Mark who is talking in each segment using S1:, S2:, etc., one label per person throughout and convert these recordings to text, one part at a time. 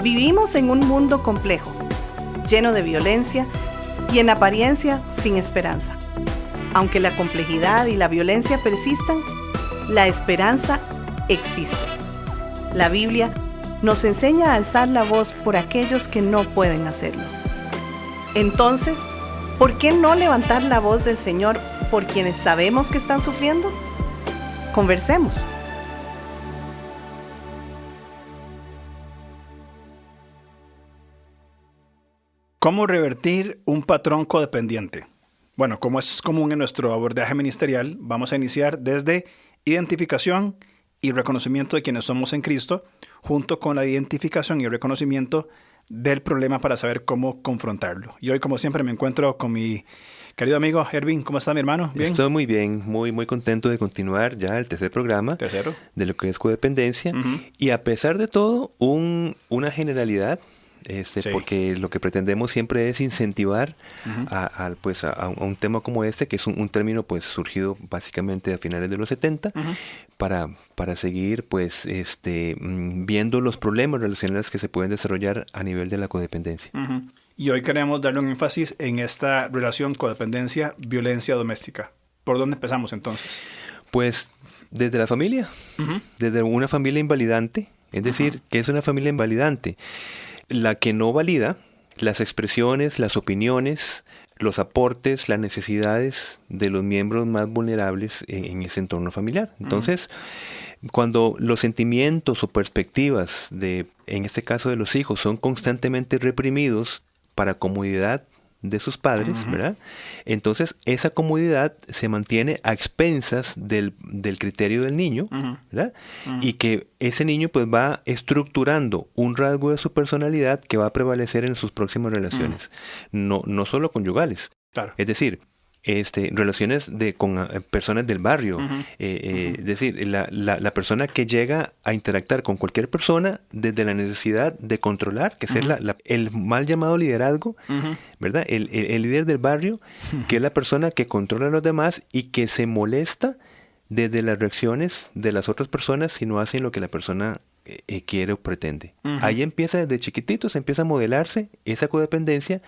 S1: Vivimos en un mundo complejo, lleno de violencia y en apariencia sin esperanza. Aunque la complejidad y la violencia persistan, la esperanza existe. La Biblia nos enseña a alzar la voz por aquellos que no pueden hacerlo. Entonces, ¿por qué no levantar la voz del Señor por quienes sabemos que están sufriendo? Conversemos.
S2: ¿Cómo revertir un patrón codependiente? Bueno, como es común en nuestro abordaje ministerial, vamos a iniciar desde identificación y reconocimiento de quienes somos en Cristo, junto con la identificación y reconocimiento del problema para saber cómo confrontarlo. Y hoy, como siempre, me encuentro con mi querido amigo Erwin. ¿Cómo está, mi hermano?
S3: ¿Bien? Estoy muy bien, muy contento de continuar ya el tercer programa de lo que es codependencia. Y a pesar de todo, una generalidad, sí, porque lo que pretendemos siempre es incentivar a un tema como este, que es un término pues surgido básicamente a finales de los 70, para seguir pues viendo los problemas relacionales que se pueden desarrollar a nivel de la codependencia.
S2: Y hoy queremos darle un énfasis en esta relación codependencia-violencia doméstica. ¿Por dónde empezamos entonces?
S3: Pues desde la familia, desde una familia invalidante, es decir, ¿qué es una familia invalidante? La que no valida las expresiones, las opiniones, los aportes, las necesidades de los miembros más vulnerables en ese entorno familiar. Entonces, cuando los sentimientos o perspectivas en este caso de los hijos, son constantemente reprimidos para comodidad de sus padres, ¿verdad? Entonces, esa comodidad se mantiene a expensas del criterio del niño, ¿verdad? Y que ese niño pues va estructurando un rasgo de su personalidad que va a prevalecer en sus próximas relaciones. No solo conyugales. Claro. Es decir, relaciones con personas del barrio. Es decir, la persona que llega a interactuar con cualquier persona desde la necesidad de controlar, que es el mal llamado liderazgo, ¿verdad? El líder del barrio, que es la persona que controla a los demás y que se molesta desde las reacciones de las otras personas si no hacen lo que la persona quiere o pretende. Ahí empieza desde chiquitito, se empieza a modelarse esa codependencia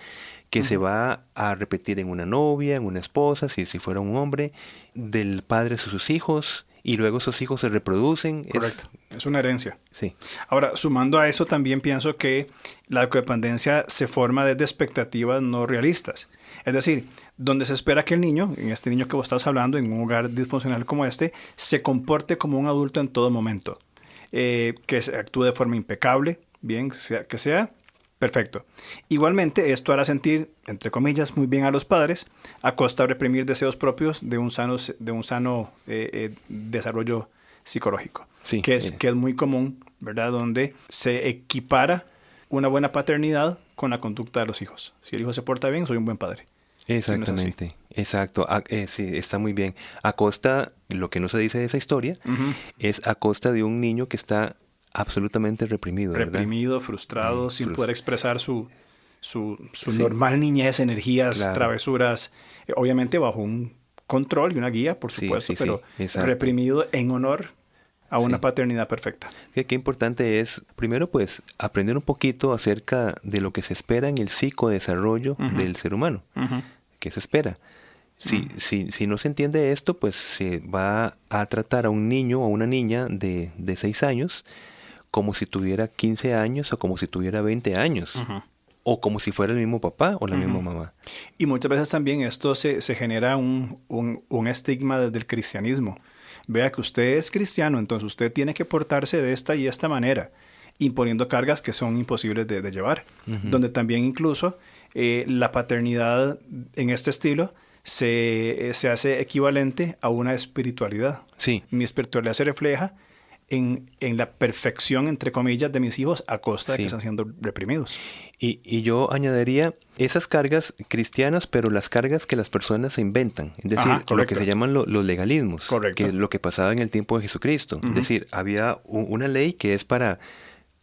S3: que se va a repetir en una novia, en una esposa, si fuera un hombre, del padre a sus hijos, y luego esos hijos se reproducen.
S2: Correcto, es una herencia.
S3: Sí.
S2: Ahora, sumando a eso, también pienso que la codependencia se forma desde expectativas no realistas. Es decir, donde se espera que el niño, en este niño que vos estás hablando, en un hogar disfuncional como este, se comporte como un adulto en todo momento. Que actúe de forma impecable, bien, que sea perfecto. Igualmente, esto hará sentir, entre comillas, muy bien a los padres, a costa de reprimir deseos propios de un sano desarrollo psicológico. Sí, que es muy común, ¿verdad? Donde se equipara una buena paternidad con la conducta de los hijos. Si el hijo se porta bien, soy un buen padre.
S3: Exactamente, si no exacto. Sí, está muy bien. A costa, lo que no se dice de esa historia, es a costa de un niño que está absolutamente reprimido,
S2: ¿verdad? Frustrado, sin poder expresar su normal niñez, energías, travesuras, obviamente bajo un control y una guía, por supuesto, pero reprimido en honor a una paternidad perfecta.
S3: Qué importante es, primero, pues, aprender un poquito acerca de lo que se espera en el psicodesarrollo del ser humano. ¿Qué se espera? Si no se entiende esto, pues se va a tratar a un niño o a una niña de 6 años como si tuviera 15 años o como si tuviera 20 años. O como si fuera el mismo papá o la misma mamá.
S2: Y muchas veces también esto se genera un estigma desde el cristianismo. Vea que usted es cristiano, entonces usted tiene que portarse de esta y esta manera, imponiendo cargas que son imposibles de llevar. Donde también incluso la paternidad en este estilo se hace equivalente a una espiritualidad.
S3: Sí.
S2: Mi espiritualidad se refleja en la perfección, entre comillas, de mis hijos a costa de que están siendo reprimidos.
S3: Y yo añadiría esas cargas cristianas, pero las cargas que las personas se inventan. Es decir, lo que se llaman los legalismos.
S2: Correcto.
S3: Que es lo que pasaba en el tiempo de Jesucristo. Es decir, había una ley que es para...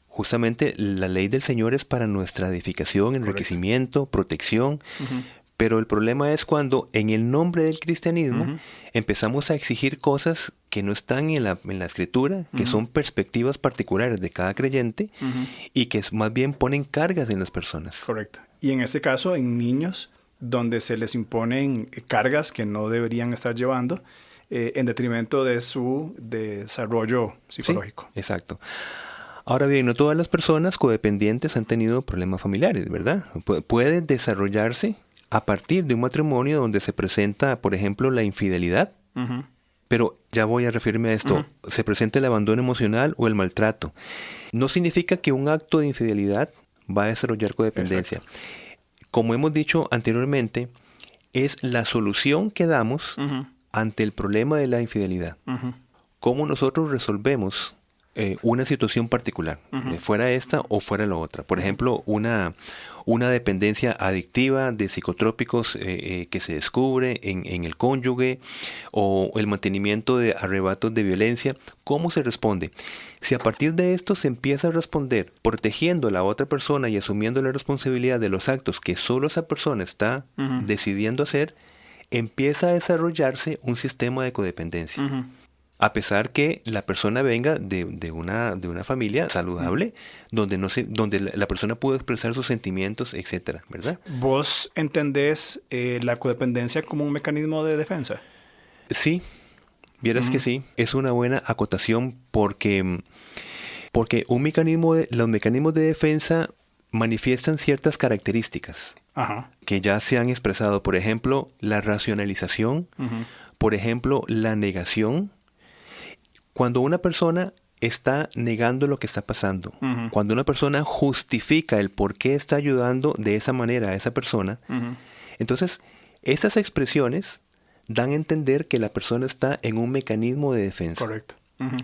S3: Justamente la ley del Señor es para nuestra edificación, enriquecimiento, protección. Pero el problema es cuando en el nombre del cristianismo empezamos a exigir cosas que no están en la escritura, que son perspectivas particulares de cada creyente y que más bien ponen cargas en las personas.
S2: Correcto. Y en este caso, en niños, donde se les imponen cargas que no deberían estar llevando en detrimento de su desarrollo psicológico.
S3: Sí, exacto. Ahora bien, no todas las personas codependientes han tenido problemas familiares, ¿verdad? Puede desarrollarse a partir de un matrimonio donde se presenta, por ejemplo, la infidelidad. Pero ya voy a referirme a esto. Se presenta el abandono emocional o el maltrato. No significa que un acto de infidelidad va a desarrollar codependencia. Exacto. Como hemos dicho anteriormente, es la solución que damos ante el problema de la infidelidad. ¿Cómo nosotros resolvemos una situación particular, fuera esta o fuera la otra? Por ejemplo, una dependencia adictiva de psicotrópicos que se descubre en el cónyuge, o el mantenimiento de arrebatos de violencia. ¿Cómo se responde? Si a partir de esto se empieza a responder protegiendo a la otra persona y asumiendo la responsabilidad de los actos que solo esa persona está decidiendo hacer, empieza a desarrollarse un sistema de codependencia. A pesar que la persona venga de una familia saludable, donde la persona pudo expresar sus sentimientos, etcétera, ¿verdad?
S2: ¿Vos entendés la codependencia como un mecanismo de defensa?
S3: Sí, vieras que sí. Es una buena acotación porque los mecanismos de defensa manifiestan ciertas características que ya se han expresado. Por ejemplo, la racionalización, por ejemplo, la negación. Cuando una persona está negando lo que está pasando, cuando una persona justifica el por qué está ayudando de esa manera a esa persona, entonces esas expresiones dan a entender que la persona está en un mecanismo de defensa.
S2: Correcto.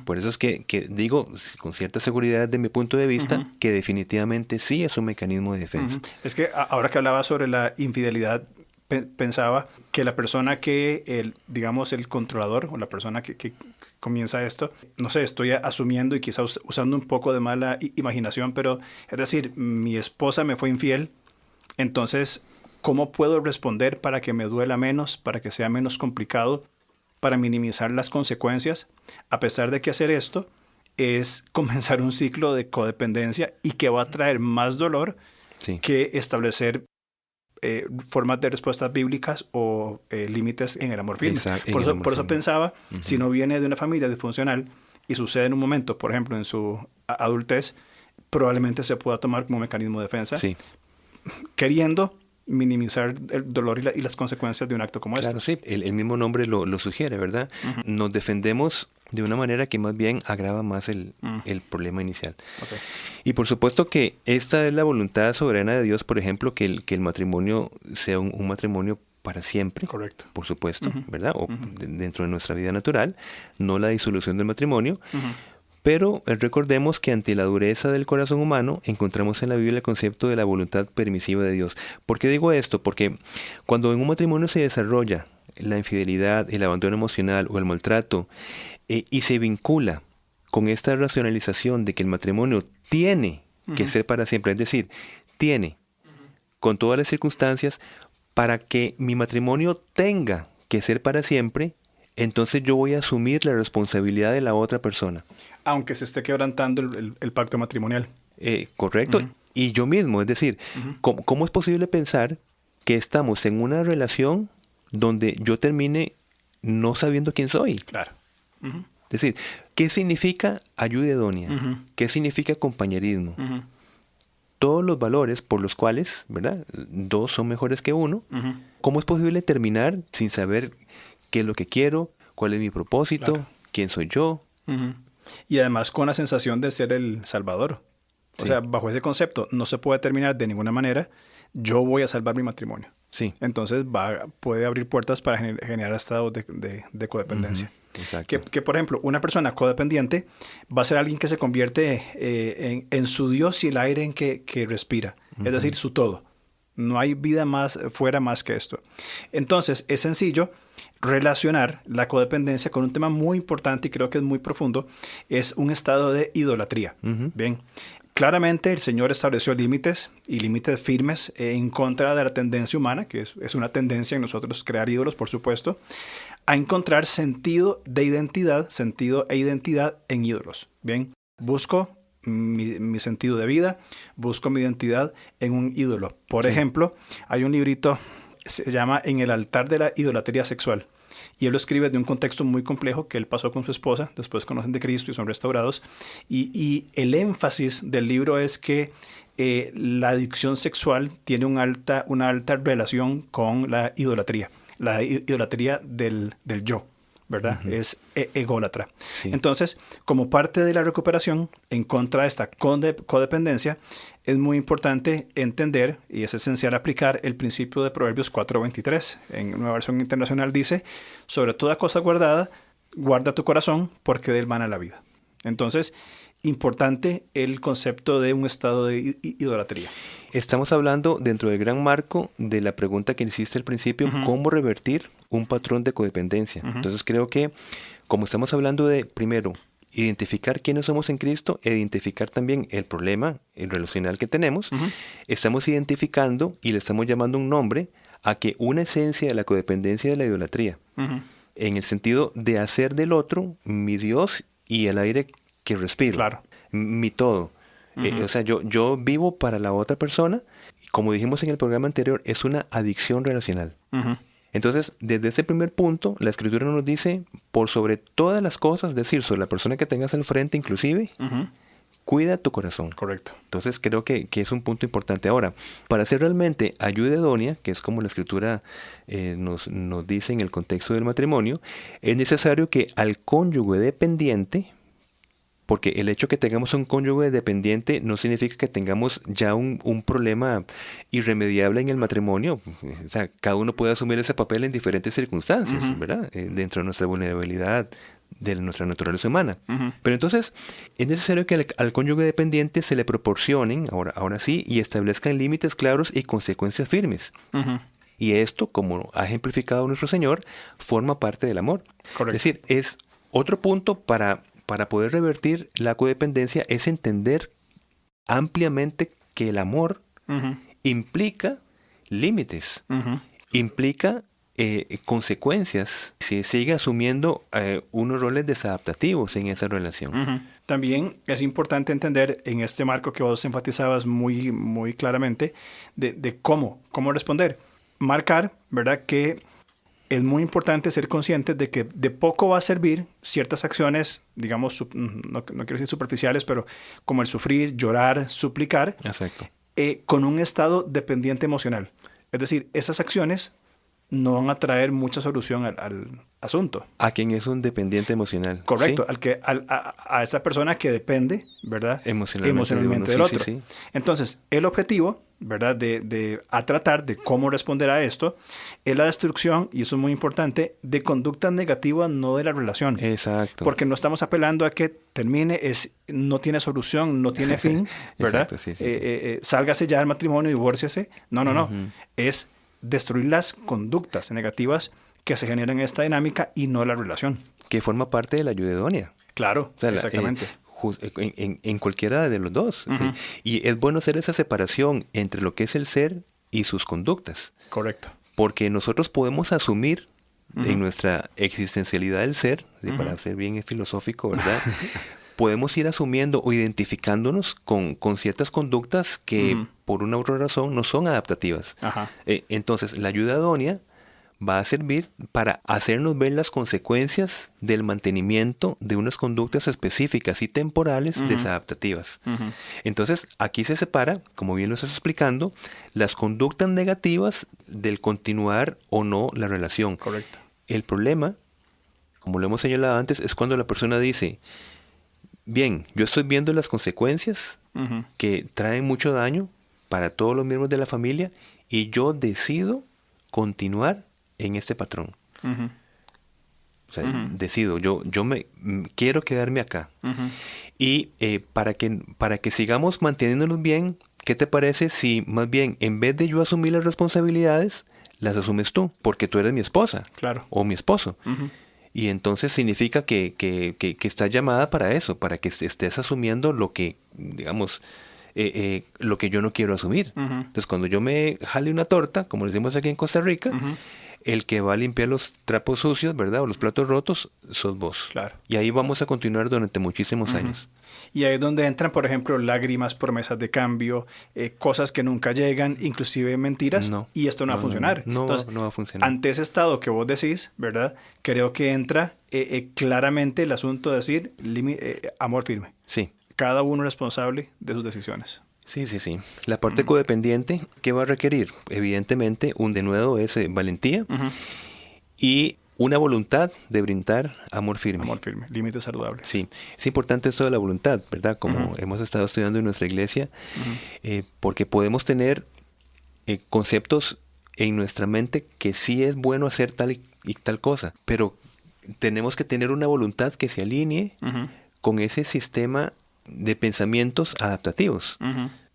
S3: Por eso es que digo con cierta seguridad desde mi punto de vista que definitivamente sí es un mecanismo de defensa.
S2: Es que ahora que hablaba sobre la infidelidad, pensaba que la persona digamos el controlador o la persona que comienza esto, no sé, estoy asumiendo y quizás usando un poco de mala imaginación, pero es decir, mi esposa me fue infiel, entonces, ¿cómo puedo responder para que me duela menos, para que sea menos complicado, para minimizar las consecuencias? A pesar de que hacer esto es comenzar un ciclo de codependencia y que va a traer más dolor que establecer formas de respuestas bíblicas o límites en el amor firme. Por eso pensaba, si no viene de una familia disfuncional y sucede en un momento, por ejemplo, en su adultez, probablemente se pueda tomar como mecanismo de defensa, queriendo minimizar el dolor y las consecuencias de un acto como este.
S3: Claro, sí. El mismo nombre lo sugiere, ¿verdad? Nos defendemos de una manera que más bien agrava más el problema inicial. Y por supuesto que esta es la voluntad soberana de Dios, por ejemplo, que el matrimonio sea un matrimonio para siempre.
S2: Correcto.
S3: Por supuesto, ¿verdad? O dentro de nuestra vida natural, no la disolución del matrimonio. Pero recordemos que ante la dureza del corazón humano encontramos en la Biblia el concepto de la voluntad permisiva de Dios. ¿Por qué digo esto? Porque cuando en un matrimonio se desarrolla la infidelidad, el abandono emocional o el maltrato, y se vincula con esta racionalización de que el matrimonio tiene que ser para siempre, es decir, tiene con todas las circunstancias para que mi matrimonio tenga que ser para siempre, entonces yo voy a asumir la responsabilidad de la otra persona.
S2: Aunque se esté quebrantando el pacto matrimonial.
S3: Correcto. Y yo mismo, es decir, ¿cómo es posible pensar que estamos en una relación donde yo termine no sabiendo quién soy?
S2: Claro.
S3: Es decir, ¿qué significa ayuda idónea? ¿Qué significa compañerismo? Todos los valores por los cuales, ¿verdad? Dos son mejores que uno. ¿Cómo es posible terminar sin saber qué es lo que quiero, cuál es mi propósito, quién soy yo?
S2: Y además con la sensación de ser el salvador. O sea, bajo ese concepto no se puede terminar de ninguna manera. Yo voy a salvar mi matrimonio. Entonces puede abrir puertas para generar estados de codependencia. Que, por ejemplo, una persona codependiente va a ser alguien que se convierte en su Dios y el aire en que respira. Es decir, su todo. No hay vida fuera más que esto. Entonces, es sencillo relacionar la codependencia con un tema muy importante y creo que es muy profundo. Es un estado de idolatría. Bien. Claramente el Señor estableció límites y límites firmes en contra de la tendencia humana, que es una tendencia en nosotros crear ídolos, por supuesto, a encontrar sentido e identidad en ídolos. Bien, busco mi sentido de vida, busco mi identidad en un ídolo. Por ejemplo, hay un librito, se llama En el altar de la idolatría sexual. Y él lo escribe de un contexto muy complejo que él pasó con su esposa, después conocen de Cristo y son restaurados. Y el énfasis del libro es que la adicción sexual tiene una alta relación con la idolatría del yo, ¿verdad? Uh-huh. Es ególatra. Sí. Entonces, como parte de la recuperación en contra de esta codependencia, es muy importante entender y es esencial aplicar el principio de Proverbios 4:23. En Nueva Versión Internacional dice, sobre toda cosa guardada, guarda tu corazón porque de él mana la vida. Entonces, importante el concepto de un estado de idolatría.
S3: Estamos hablando dentro del gran marco de la pregunta que hiciste al principio, uh-huh. ¿Cómo revertir un patrón de codependencia? Uh-huh. Entonces creo que como estamos hablando de, primero, identificar quiénes somos en Cristo e identificar también el problema relacional que tenemos, uh-huh. Estamos identificando y le estamos llamando un nombre a que una esencia de la codependencia es la idolatría, uh-huh. En el sentido de hacer del otro mi Dios y el aire que respiro, claro. Mi todo. Uh-huh. O sea, yo vivo para la otra persona. Como dijimos en el programa anterior, es una adicción relacional. Uh-huh. Entonces, desde ese primer punto, la Escritura nos dice, por sobre todas las cosas, es decir, sobre la persona que tengas al frente inclusive, uh-huh. Cuida tu corazón.
S2: Correcto.
S3: Entonces, creo que es un punto importante. Ahora, para ser realmente ayuda idónea, que es como la Escritura nos dice en el contexto del matrimonio, es necesario que al cónyuge dependiente, porque el hecho que tengamos un cónyuge dependiente no significa que tengamos ya un problema irremediable en el matrimonio. O sea, cada uno puede asumir ese papel en diferentes circunstancias, uh-huh. ¿verdad? Dentro de nuestra vulnerabilidad, de nuestra naturaleza humana. Uh-huh. Pero entonces, es necesario que al cónyuge dependiente se le proporcionen, ahora sí, y establezcan límites claros y consecuencias firmes. Uh-huh. Y esto, como ha ejemplificado nuestro Señor, forma parte del amor. Correcto. Es decir, es otro punto para poder revertir la codependencia, es entender ampliamente que el amor uh-huh. implica límites, uh-huh. implica consecuencias, si sigue asumiendo unos roles desadaptativos en esa relación.
S2: Uh-huh. También es importante entender en este marco que vos enfatizabas muy, muy claramente de cómo responder. Marcar, ¿verdad?, que es muy importante ser conscientes de que de poco va a servir ciertas acciones, digamos, no quiero decir superficiales, pero como el sufrir, llorar, suplicar, con un estado dependiente emocional. Es decir, esas acciones no van a traer mucha solución al asunto.
S3: A quien es un dependiente emocional.
S2: Correcto, ¿sí? A esa persona que depende, ¿verdad? Emocionalmente del otro. Sí. Entonces, el objetivo, ¿verdad?, a tratar de cómo responder a esto, es la destrucción, y eso es muy importante, de conductas negativas, no de la relación.
S3: Exacto.
S2: Porque no estamos apelando a que termine, no tiene solución, no tiene fin, ¿verdad?
S3: Exacto, sí.
S2: Sálgase ya del matrimonio, divórciese. No. Uh-huh. Es destruir las conductas negativas que se generan en esta dinámica y no la relación.
S3: Que forma parte de la ayuda idónea.
S2: Claro, o sea, exactamente.
S3: En cualquiera de los dos. Uh-huh. Y es bueno hacer esa separación entre lo que es el ser y sus conductas.
S2: Correcto.
S3: Porque nosotros podemos asumir uh-huh. en nuestra existencialidad del ser, uh-huh. para ser bien filosófico, ¿verdad? Podemos ir asumiendo o identificándonos con ciertas conductas que uh-huh. por una u otra razón no son adaptativas. Uh-huh. Entonces, la ayuda idónea va a servir para hacernos ver las consecuencias del mantenimiento de unas conductas específicas y temporales uh-huh. desadaptativas. Uh-huh. Entonces, aquí se separa, como bien lo estás explicando, las conductas negativas del continuar o no la relación.
S2: Correcto.
S3: El problema, como lo hemos señalado antes, es cuando la persona dice, bien, yo estoy viendo las consecuencias uh-huh. que traen mucho daño para todos los miembros de la familia y yo decido continuar en este patrón. Uh-huh. O sea, uh-huh. decido, yo quiero quedarme acá. Uh-huh. Y para que sigamos manteniéndonos bien, ¿qué te parece si más bien en vez de yo asumir las responsabilidades, las asumes tú? Porque tú eres mi esposa.
S2: Claro.
S3: O mi esposo. Uh-huh. Y entonces significa que estás llamada para eso, para que estés asumiendo lo que, digamos, lo que yo no quiero asumir.
S2: Ujú.
S3: Entonces, cuando yo me jale una torta, como decimos aquí en Costa Rica,
S2: Ujú.
S3: el que va a limpiar los trapos sucios, ¿verdad? O los platos rotos, sos vos.
S2: Claro.
S3: Y ahí vamos a continuar durante muchísimos años.
S2: Y ahí es donde entran, por ejemplo, lágrimas, promesas de cambio, cosas que nunca llegan, inclusive mentiras,
S3: No.
S2: y esto no va a funcionar.
S3: No
S2: Entonces,
S3: va a funcionar.
S2: ante ese estado que vos decís, ¿verdad? Creo que entra claramente el asunto de decir amor firme.
S3: Sí.
S2: Cada uno responsable de sus decisiones.
S3: Sí. La parte codependiente, ¿qué va a requerir? Evidentemente, de nuevo, es valentía y una voluntad de brindar amor firme.
S2: Amor firme, límites saludables.
S3: Sí, es importante esto de la voluntad, ¿verdad? Como hemos estado estudiando en nuestra iglesia, porque podemos tener conceptos en nuestra mente que sí es bueno hacer tal y tal cosa, pero tenemos que tener una voluntad que se alinee con ese sistema de pensamientos adaptativos.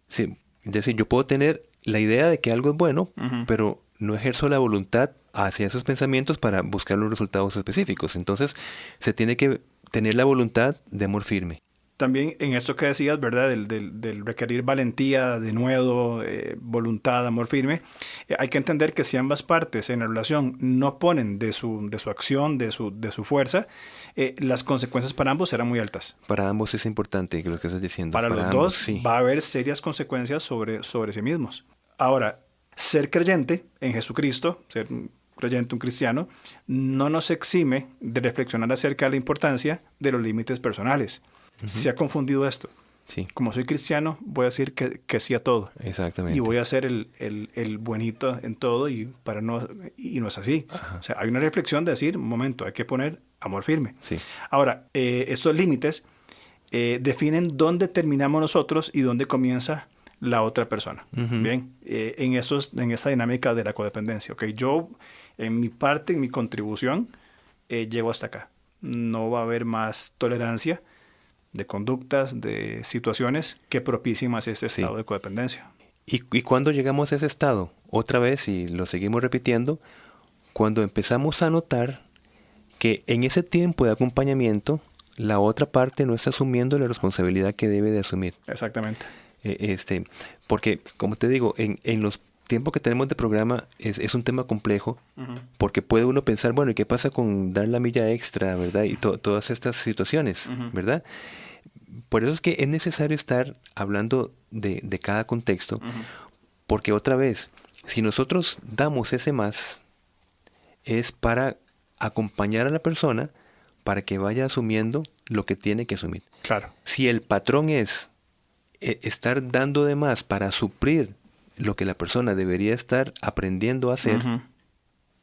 S3: Sí, es decir, yo puedo tener la idea de que algo es bueno, pero no ejerzo la voluntad hacia esos pensamientos para buscar los resultados específicos. Entonces, se tiene que tener la voluntad de amor firme.
S2: También en esto que decías, ¿verdad? Del requerir valentía, denuedo, voluntad, amor firme, hay que entender que si ambas partes en la relación no ponen de su acción, de su fuerza, las consecuencias para ambos serán muy altas.
S3: Para ambos es importante lo que estás diciendo.
S2: Para los
S3: ambos,
S2: dos
S3: sí.
S2: va a haber serias consecuencias sobre sí mismos. Ahora, ser creyente en Jesucristo, ser un creyente, un cristiano, no nos exime de reflexionar acerca de la importancia de los límites personales. Se ha confundido esto.
S3: Sí.
S2: Como soy cristiano, voy a decir que sí a todo.
S3: Exactamente.
S2: Y voy a ser el buenito en todo y no es así.
S3: Ajá.
S2: O sea, hay una reflexión de decir, un momento, hay que poner amor firme.
S3: Sí.
S2: Ahora, estos límites definen dónde terminamos nosotros y dónde comienza la otra persona. Bien, en esta dinámica de la codependencia. Okay, yo, en mi parte, en mi contribución, llego hasta acá. No va a haber más tolerancia de conductas, de situaciones que propicien más ese estado de codependencia.
S3: ¿Y cuando llegamos a ese estado? Otra vez, y lo seguimos repitiendo, cuando empezamos a notar que en ese tiempo de acompañamiento, la otra parte no está asumiendo la responsabilidad que debe de asumir.
S2: Exactamente.
S3: Porque, como te digo, en los tiempos que tenemos de programa es un tema complejo, porque puede uno pensar, bueno, ¿y qué pasa con dar la milla extra, verdad? Y todas estas situaciones, ¿verdad? Por eso es que es necesario estar hablando de cada contexto, porque otra vez, si nosotros damos ese más, es para acompañar a la persona para que vaya asumiendo lo que tiene que asumir.
S2: Claro.
S3: Si el patrón es estar dando de más para suplir lo que la persona debería estar aprendiendo a hacer,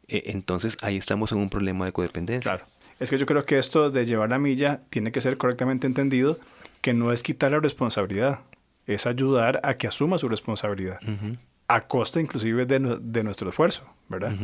S3: entonces ahí estamos en un problema de codependencia.
S2: Claro. Es que yo creo que esto de llevar la milla tiene que ser correctamente entendido, que no es quitar la responsabilidad, es ayudar a que asuma su responsabilidad, a costa inclusive de nuestro esfuerzo, ¿verdad?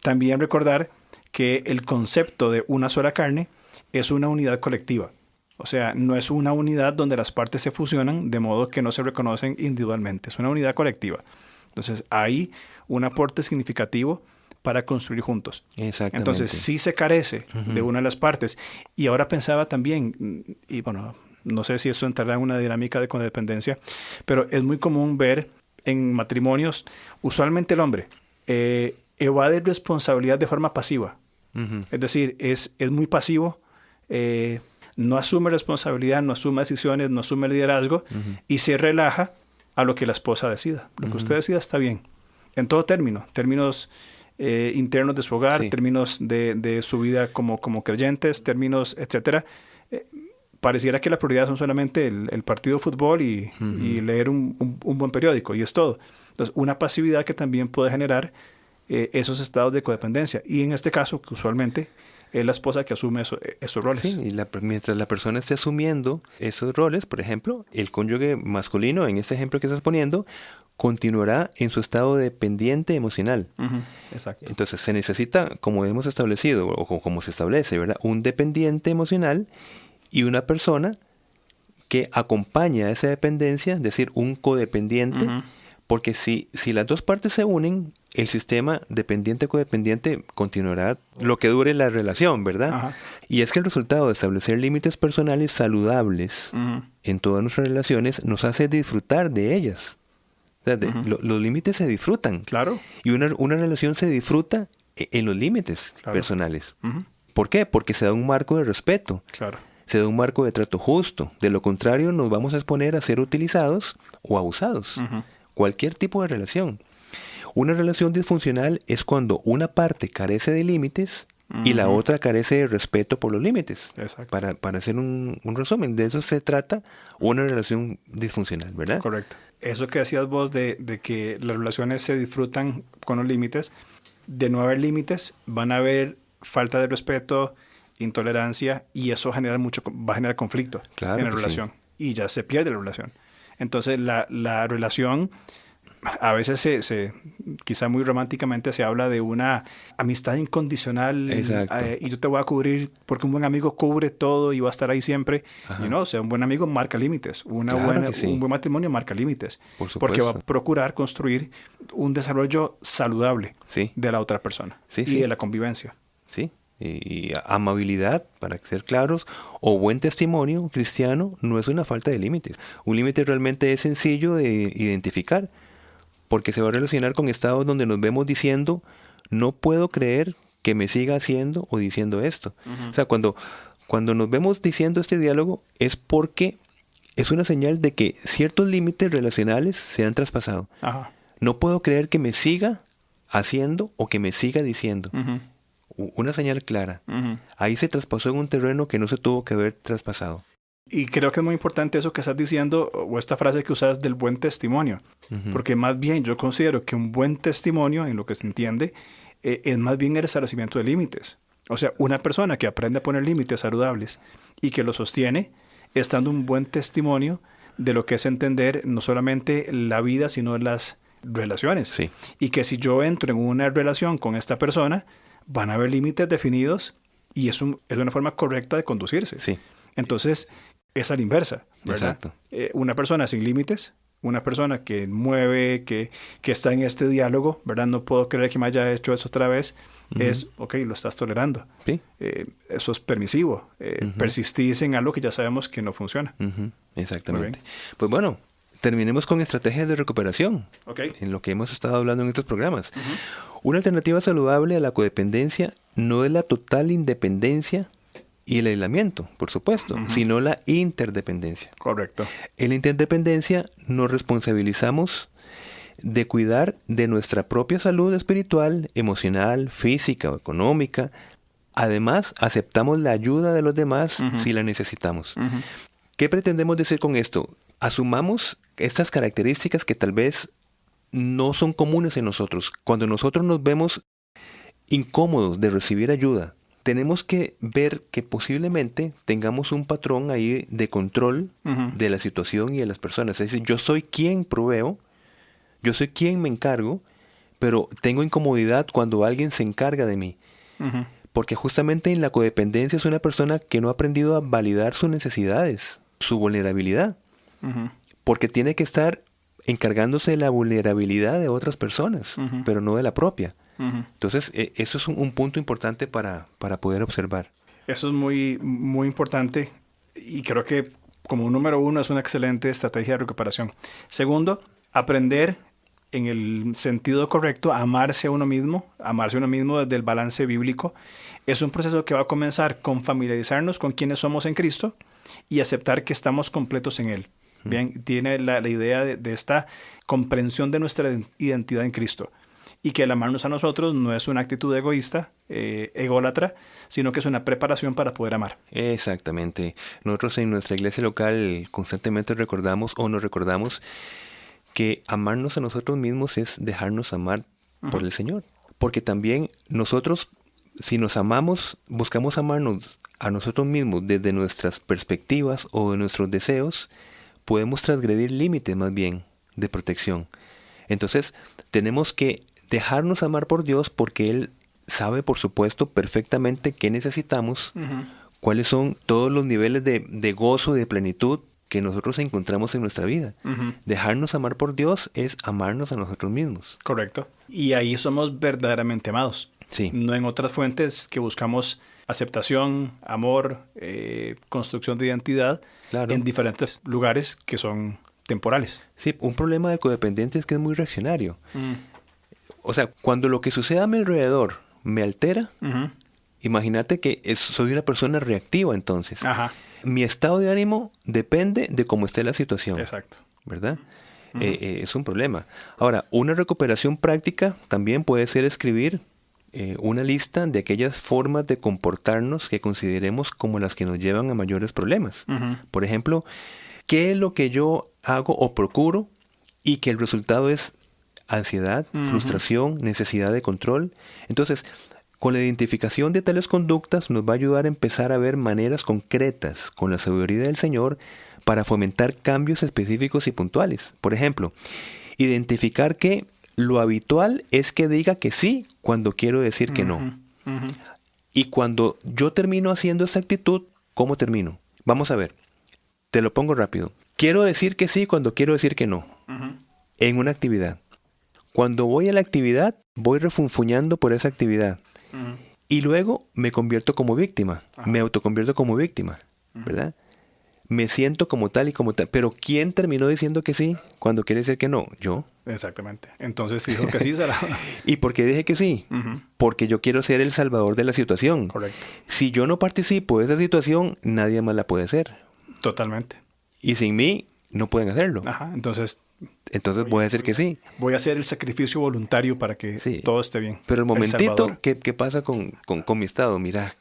S2: También recordar que el concepto de una sola carne es una unidad colectiva. O sea, no es una unidad donde las partes se fusionan de modo que no se reconocen individualmente. Es una unidad colectiva. Entonces, hay un aporte significativo para construir juntos.
S3: Exactamente.
S2: Entonces, sí se carece de una de las partes. Y ahora pensaba también, y bueno, no sé si eso entrará en una dinámica de codependencia, pero es muy común ver en matrimonios, usualmente el hombre evade responsabilidad de forma pasiva. Es decir, es muy pasivo, no asume responsabilidad, no asume decisiones, no asume liderazgo y se relaja a lo que la esposa decida. Lo que usted decida está bien. En todo términos internos de su hogar,
S3: sí.
S2: términos de su vida como creyentes, términos, etcétera. Pareciera que la prioridad son solamente el partido de fútbol y leer un buen periódico, y es todo. Entonces, una pasividad que también puede generar esos estados de codependencia. Y en este caso, que usualmente es la esposa que asume esos roles.
S3: Sí, y mientras la persona esté asumiendo esos roles, por ejemplo, el cónyuge masculino, en este ejemplo que estás poniendo, continuará en su estado dependiente emocional.
S2: Exacto.
S3: Entonces se necesita, como hemos establecido, o como se establece, ¿verdad?, un dependiente emocional y una persona que acompaña a esa dependencia, es decir, un codependiente, Porque si las dos partes se unen, el sistema dependiente-codependiente continuará lo que dure la relación, ¿verdad?
S2: Ajá.
S3: Y es que el resultado de establecer límites personales saludables en todas nuestras relaciones nos hace disfrutar de ellas. O sea, los límites se disfrutan.
S2: Claro.
S3: Y una relación se disfruta en los límites personales. ¿Por qué? Porque se da un marco de respeto.
S2: Claro.
S3: Se da un marco de trato justo. De lo contrario, nos vamos a exponer a ser utilizados o abusados. Cualquier tipo de relación. Una relación disfuncional es cuando una parte carece de límites y la otra carece de respeto por los límites.
S2: Exacto.
S3: Para hacer un resumen, de eso se trata una relación disfuncional, ¿verdad?
S2: Correcto. Eso que decías vos de que las relaciones se disfrutan con los límites, de no haber límites, van a haber falta de respeto, intolerancia, y eso va a generar conflicto
S3: Claro
S2: en la
S3: que
S2: relación. Y ya se pierde la relación. Entonces, la relación, a veces quizá muy románticamente se habla de una amistad incondicional. Y yo te voy a cubrir porque un buen amigo cubre todo y va a estar ahí siempre. Y no, o sea, un buen amigo marca límites. Un buen matrimonio marca límites.
S3: Por supuesto.
S2: Porque va a procurar construir un desarrollo saludable de la otra persona y de la convivencia.
S3: Sí. Y amabilidad, para ser claros, o buen testimonio cristiano no es una falta de límites. Un límite realmente es sencillo de identificar, porque se va a relacionar con estados donde nos vemos diciendo, no puedo creer que me siga haciendo o diciendo esto. O sea, cuando nos vemos diciendo este diálogo es porque es una señal de que ciertos límites relacionales se han traspasado.
S2: Ajá.
S3: No puedo creer que me siga haciendo o que me siga diciendo. Una señal clara. Ahí se traspasó en un terreno que no se tuvo que haber traspasado.
S2: Y creo que es muy importante eso que estás diciendo, o esta frase que usas del buen testimonio. Porque más bien yo considero que un buen testimonio, en lo que se entiende, es más bien el establecimiento de límites. O sea, una persona que aprende a poner límites saludables y que lo sostiene, está dando un buen testimonio de lo que es entender no solamente la vida, sino las relaciones.
S3: Sí.
S2: Y que si yo entro en una relación con esta persona, van a haber límites definidos y es una forma correcta de conducirse.
S3: Sí.
S2: Entonces, es a la inversa, ¿verdad?
S3: Exacto.
S2: Una persona sin límites, una persona que mueve, que está en este diálogo, ¿verdad? No puedo creer que me haya hecho eso otra vez. Es, ok, lo estás tolerando.
S3: Sí.
S2: Eso es permisivo. Persistís en algo que ya sabemos que no funciona.
S3: Exactamente. Pues bueno, terminemos con estrategias de recuperación.
S2: Okay.
S3: En lo que hemos estado hablando en estos programas. Una alternativa saludable a la codependencia no es la total independencia y el aislamiento, por supuesto, sino la interdependencia.
S2: Correcto.
S3: En la interdependencia nos responsabilizamos de cuidar de nuestra propia salud espiritual, emocional, física o económica. Además, aceptamos la ayuda de los demás si la necesitamos. ¿Qué pretendemos decir con esto? Asumamos estas características que tal vez no son comunes en nosotros. Cuando nosotros nos vemos incómodos de recibir ayuda, tenemos que ver que posiblemente tengamos un patrón ahí de control de la situación y de las personas. Es decir, yo soy quien proveo, yo soy quien me encargo, pero tengo incomodidad cuando alguien se encarga de mí. Porque justamente en la codependencia es una persona que no ha aprendido a validar sus necesidades, su vulnerabilidad. Porque tiene que estar encargándose de la vulnerabilidad de otras personas, pero no de la propia. Entonces, eso es un punto importante para poder observar.
S2: Eso es muy, muy importante y creo que como número uno es una excelente estrategia de recuperación. Segundo, aprender en el sentido correcto a amarse a uno mismo desde el balance bíblico. Es un proceso que va a comenzar con familiarizarnos con quiénes somos en Cristo y aceptar que estamos completos en Él. Bien, tiene la idea de esta comprensión de nuestra identidad en Cristo. Y que el amarnos a nosotros no es una actitud egoísta, ególatra, sino que es una preparación para poder amar.
S3: Exactamente. Nosotros en nuestra iglesia local constantemente nos recordamos que amarnos a nosotros mismos es dejarnos amar por el Señor. Porque también nosotros, si nos amamos, buscamos amarnos a nosotros mismos desde nuestras perspectivas o de nuestros deseos, podemos transgredir límites más bien de protección. Entonces, tenemos que dejarnos amar por Dios porque Él sabe, por supuesto, perfectamente qué necesitamos, cuáles son todos los niveles de gozo, de plenitud que nosotros encontramos en nuestra vida. Dejarnos amar por Dios es amarnos a nosotros mismos.
S2: Correcto. Y ahí somos verdaderamente amados.
S3: Sí.
S2: No en otras fuentes que buscamos aceptación, amor, construcción de identidad,
S3: Claro.
S2: en diferentes lugares que son temporales.
S3: Sí, un problema del codependiente es que es muy reaccionario. O sea, cuando lo que sucede a mi alrededor me altera, imagínate que soy una persona reactiva entonces.
S2: Ajá.
S3: Mi estado de ánimo depende de cómo esté la situación.
S2: Exacto.
S3: ¿Verdad? Es un problema. Ahora, una recuperación práctica también puede ser escribir una lista de aquellas formas de comportarnos que consideremos como las que nos llevan a mayores problemas. Por ejemplo, ¿qué es lo que yo hago o procuro y que el resultado es ansiedad, frustración, necesidad de control? Entonces, con la identificación de tales conductas nos va a ayudar a empezar a ver maneras concretas con la sabiduría del Señor para fomentar cambios específicos y puntuales. Por ejemplo, identificar que lo habitual es que diga que sí cuando quiero decir que no. Y cuando yo termino haciendo esa actitud, ¿cómo termino? Vamos a ver, te lo pongo rápido. Quiero decir que sí cuando quiero decir que no. En una actividad. Cuando voy a la actividad, voy refunfuñando por esa actividad. Y luego me convierto como víctima. Me autoconvierto como víctima. ¿Verdad? Me siento como tal y como tal. Pero ¿quién terminó diciendo que sí cuando quiere decir que no? Yo.
S2: Exactamente. Entonces dijo que sí, será.
S3: ¿Y por qué dije que sí? Porque yo quiero ser el salvador de la situación.
S2: Correcto.
S3: Si yo no participo de esa situación, nadie más la puede hacer.
S2: Totalmente.
S3: Y sin mí, no pueden hacerlo.
S2: Ajá. Entonces
S3: voy a decir que sí.
S2: voy a hacer el sacrificio voluntario para que todo esté bien.
S3: Pero el momentito,
S2: Salvador.
S3: ¿qué pasa con mi estado? Mira,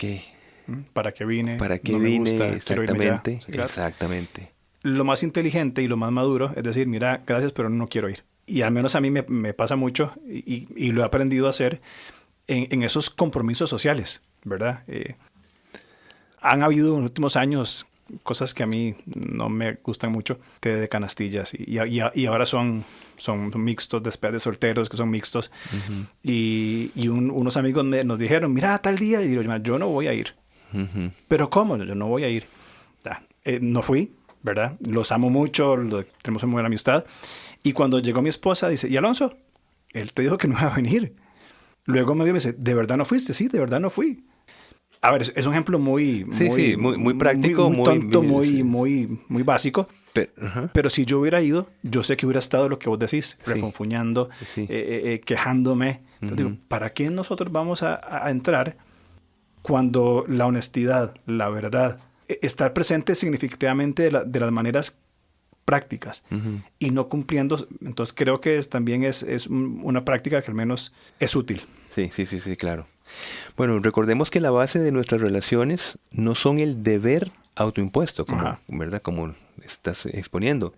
S2: ¿Para qué vine?
S3: ¿para qué
S2: No me
S3: vine?
S2: gusta, quiero irme ya.
S3: Exactamente,
S2: Sí, claro.
S3: exactamente.
S2: Lo más inteligente y lo más maduro es decir, mira, gracias, pero no quiero ir. Y al menos a mí me pasa mucho y lo he aprendido a hacer en esos compromisos sociales, ¿verdad? Han habido en los últimos años cosas que a mí no me gustan mucho, té de canastillas y ahora son mixtos, despedidas de solteros que son mixtos. Y unos amigos nos dijeron, mira, tal día, y digo, yo no voy a ir. ¿Pero cómo? Yo no voy a ir. No fui, ¿verdad? Los amo mucho, tenemos una buena amistad. Y cuando llegó mi esposa, dice, ¿y Alonso? Él te dijo que no iba a venir. Luego me vio y me dice, ¿de verdad no fuiste? Sí, de verdad no fui. A ver, es un ejemplo muy
S3: práctico,
S2: muy tonto, muy básico. Pero si yo hubiera ido, yo sé que hubiera estado lo que vos decís, refunfuñando, quejándome. Entonces digo, ¿para qué nosotros vamos a entrar cuando la honestidad, la verdad, estar presente significativamente de las maneras prácticas y no cumpliendo? Entonces creo que también es una práctica que al menos es útil.
S3: Sí, claro. Bueno, recordemos que la base de nuestras relaciones no son el deber autoimpuesto, ¿verdad? Como estás exponiendo,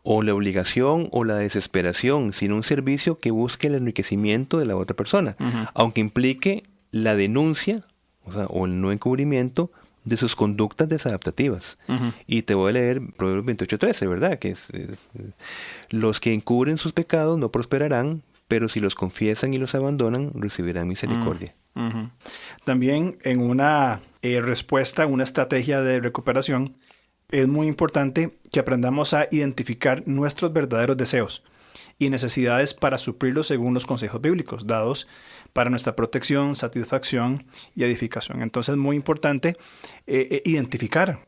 S3: o la obligación o la desesperación, sino un servicio que busque el enriquecimiento de la otra persona, aunque implique la denuncia, o el no encubrimiento de sus conductas desadaptativas. Y te voy a leer Proverbios 28:13, ¿verdad? Que los que encubren sus pecados no prosperarán, pero si los confiesan y los abandonan, recibirán misericordia.
S2: También en una respuesta, una estrategia de recuperación, es muy importante que aprendamos a identificar nuestros verdaderos deseos y necesidades para suplirlos según los consejos bíblicos dados para nuestra protección, satisfacción y edificación. Entonces es muy importante identificar,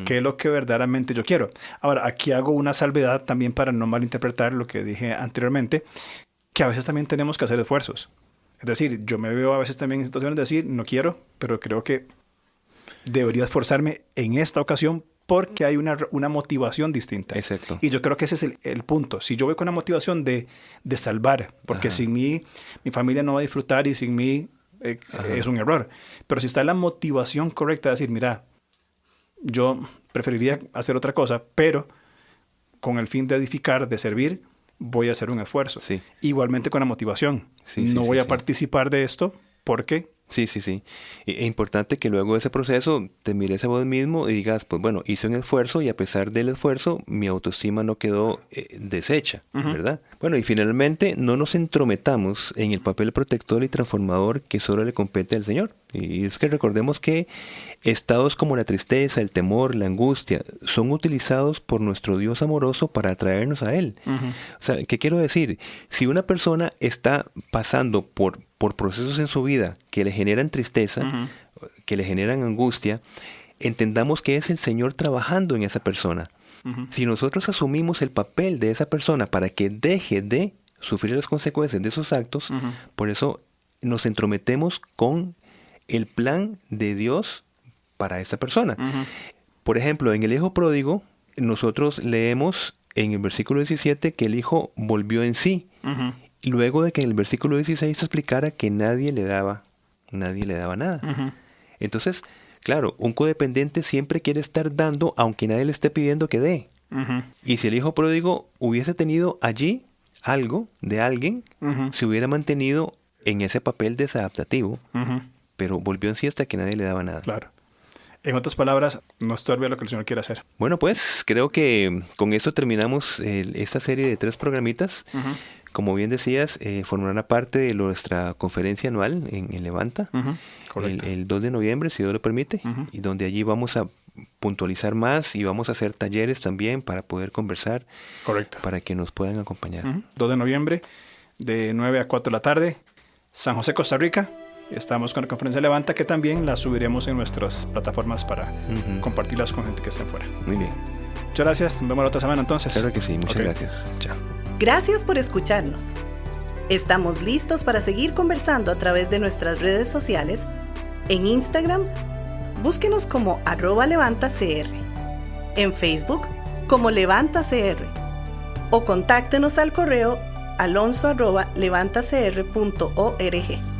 S2: qué es lo que verdaderamente yo quiero. Ahora, aquí hago una salvedad también para no malinterpretar lo que dije anteriormente, que a veces también tenemos que hacer esfuerzos. Es decir, yo me veo a veces también en situaciones de decir, no quiero, pero creo que debería esforzarme en esta ocasión porque hay una motivación distinta.
S3: Exacto.
S2: Y yo creo que ese es el punto. Si yo voy con la motivación de salvar, porque sin mí mi familia no va a disfrutar y sin mí es un error. Pero si está la motivación correcta de decir, mira, yo preferiría hacer otra cosa, pero con el fin de edificar, de servir, voy a hacer un esfuerzo.
S3: Sí.
S2: Igualmente con la motivación. No voy a participar de esto porque...
S3: Sí. Es importante que luego de ese proceso te mires a vos mismo y digas, pues bueno, hice un esfuerzo y a pesar del esfuerzo, mi autoestima no quedó deshecha, ¿verdad? Bueno, y finalmente no nos entrometamos en el papel protector y transformador que solo le compete al Señor. Y es que recordemos que estados como la tristeza, el temor, la angustia, son utilizados por nuestro Dios amoroso para atraernos a Él. O sea, ¿qué quiero decir? Si una persona está pasando por procesos en su vida que le generan tristeza, que le generan angustia, entendamos que es el Señor trabajando en esa persona. Si nosotros asumimos el papel de esa persona para que deje de sufrir las consecuencias de esos actos, por eso nos entrometemos con el plan de Dios para esa persona. Por ejemplo, en el hijo pródigo, nosotros leemos en el versículo 17 que el hijo volvió en sí, luego de que en el versículo 16 se explicara que nadie le daba nada. Entonces, claro, un codependiente siempre quiere estar dando aunque nadie le esté pidiendo que dé. Y si el hijo pródigo hubiese tenido allí algo de alguien, se hubiera mantenido en ese papel desadaptativo, pero volvió en sí hasta que nadie le daba nada.
S2: Claro. En otras palabras, no estorbe lo que el Señor quiere hacer.
S3: Bueno, pues creo que con esto terminamos esta serie de 3 programitas. Como bien decías, formará parte de nuestra conferencia anual en Levanta, el 2 de noviembre, si Dios lo permite, y donde allí vamos a puntualizar más y vamos a hacer talleres también para poder conversar.
S2: Correcto.
S3: Para que nos puedan acompañar.
S2: 2 de noviembre, de 9 a 4 de la tarde, San José, Costa Rica. Estamos con la conferencia Levanta, que también la subiremos en nuestras plataformas para compartirlas con gente que esté fuera.
S3: Muy bien.
S2: Muchas gracias. Nos vemos la otra semana entonces.
S3: Claro que sí. Muchas gracias. Chao.
S1: Gracias por escucharnos. Estamos listos para seguir conversando a través de nuestras redes sociales. En Instagram, búsquenos como @levantacr. En Facebook, como LevantaCR. O contáctenos al correo alonso@levantacr.org.